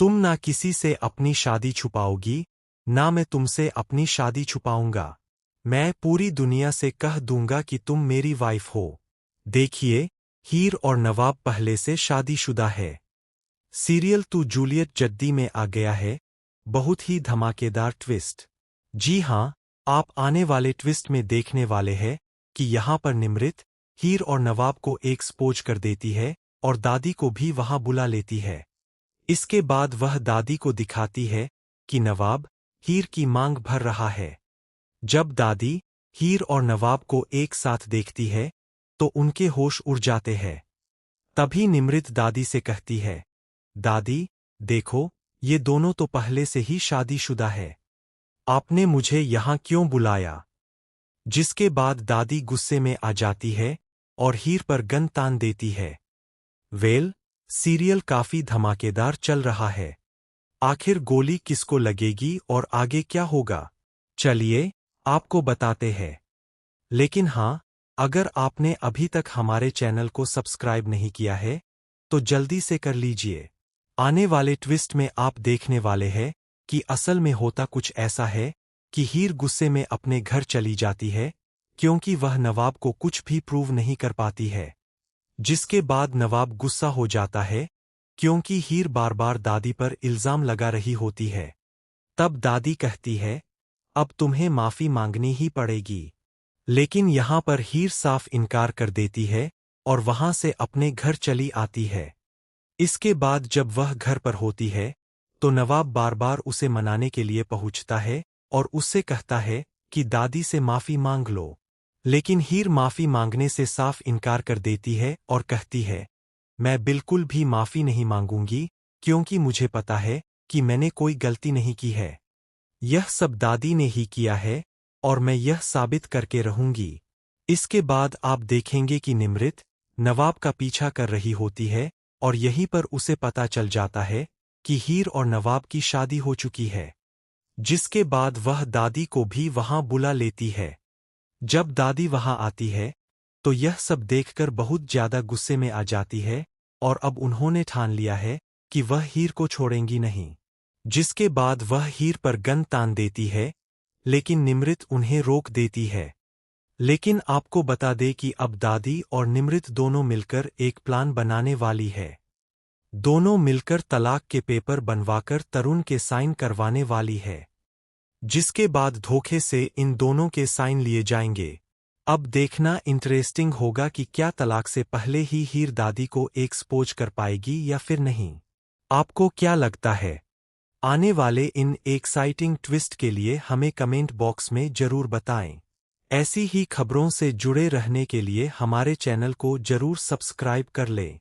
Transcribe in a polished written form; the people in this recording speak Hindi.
तुम ना किसी से अपनी शादी छुपाओगी, ना मैं तुमसे अपनी शादी छुपाऊंगा। मैं पूरी दुनिया से कह दूंगा कि तुम मेरी वाइफ हो। देखिए, हीर और नवाब पहले से शादीशुदा है। सीरियल तू जूलियट जद्दी में आ गया है। बहुत ही धमाकेदार ट्विस्ट। जी हाँ, आप आने वाले ट्विस्ट में देखने वाले हैं कि यहाँ पर निमृत हीर और नवाब को एक्सपोज कर देती है और दादी को भी वहां बुला लेती है। इसके बाद वह दादी को दिखाती है कि नवाब हीर की मांग भर रहा है। जब दादी हीर और नवाब को एक साथ देखती है तो उनके होश उड़ जाते हैं। तभी निमृत दादी से कहती है, दादी, देखो, ये दोनों तो पहले से ही शादीशुदा है। आपने मुझे यहाँ क्यों बुलाया? जिसके बाद दादी गुस्से में आ जाती है और हीर पर गन तान देती है। सीरियल काफी धमाकेदार चल रहा है। आखिर गोली किसको लगेगी और आगे क्या होगा? चलिए, आपको बताते हैं। लेकिन हाँ, अगर आपने अभी तक हमारे चैनल को सब्सक्राइब नहीं किया है, तो जल्दी से कर लीजिए। आने वाले ट्विस्ट में आप देखने वाले हैं कि असल में होता कुछ ऐसा है कि हीर गुस्से में अपने घर चली जाती है क्योंकि वह नवाब को कुछ भी प्रूव नहीं कर पाती है। जिसके बाद नवाब गुस्सा हो जाता है क्योंकि हीर बार बार दादी पर इल्जाम लगा रही होती है। तब दादी कहती है, अब तुम्हें माफी मांगनी ही पड़ेगी। लेकिन यहाँ पर हीर साफ इनकार कर देती है और वहां से अपने घर चली आती है। इसके बाद जब वह घर पर होती है तो नवाब बार बार उसे मनाने के लिए पहुंचता है और उससे कहता है कि दादी से माफी मांग लो। लेकिन हीर माफी मांगने से साफ इनकार कर देती है और कहती है, मैं बिल्कुल भी माफी नहीं मांगूंगी क्योंकि मुझे पता है कि मैंने कोई गलती नहीं की है। यह सब दादी ने ही किया है और मैं यह साबित करके रहूंगी। इसके बाद आप देखेंगे कि निमृत नवाब का पीछा कर रही होती है और यहीं पर उसे पता चल जाता है कि हीर और नवाब की शादी हो चुकी है। जिसके बाद वह दादी को भी वहां बुला लेती है। जब दादी वहां आती है तो यह सब देखकर बहुत ज्यादा गुस्से में आ जाती है और अब उन्होंने ठान लिया है कि वह हीर को छोड़ेंगी नहीं। जिसके बाद वह हीर पर गन तान देती है, लेकिन निमृत उन्हें रोक देती है। लेकिन आपको बता दे कि अब दादी और निमृत दोनों मिलकर एक प्लान बनाने वाली है। दोनों मिलकर तलाक के पेपर बनवाकर तरुण के साइन करवाने वाली है। जिसके बाद धोखे से इन दोनों के साइन लिए जाएंगे। अब देखना इंटरेस्टिंग होगा कि क्या तलाक से पहले ही हीर दादी को एक्सपोज कर पाएगी या फिर नहीं। आपको क्या लगता है? आने वाले इन एक्साइटिंग ट्विस्ट के लिए हमें कमेंट बॉक्स में जरूर बताएं। ऐसी ही खबरों से जुड़े रहने के लिए हमारे चैनल को जरूर सब्सक्राइब कर लें।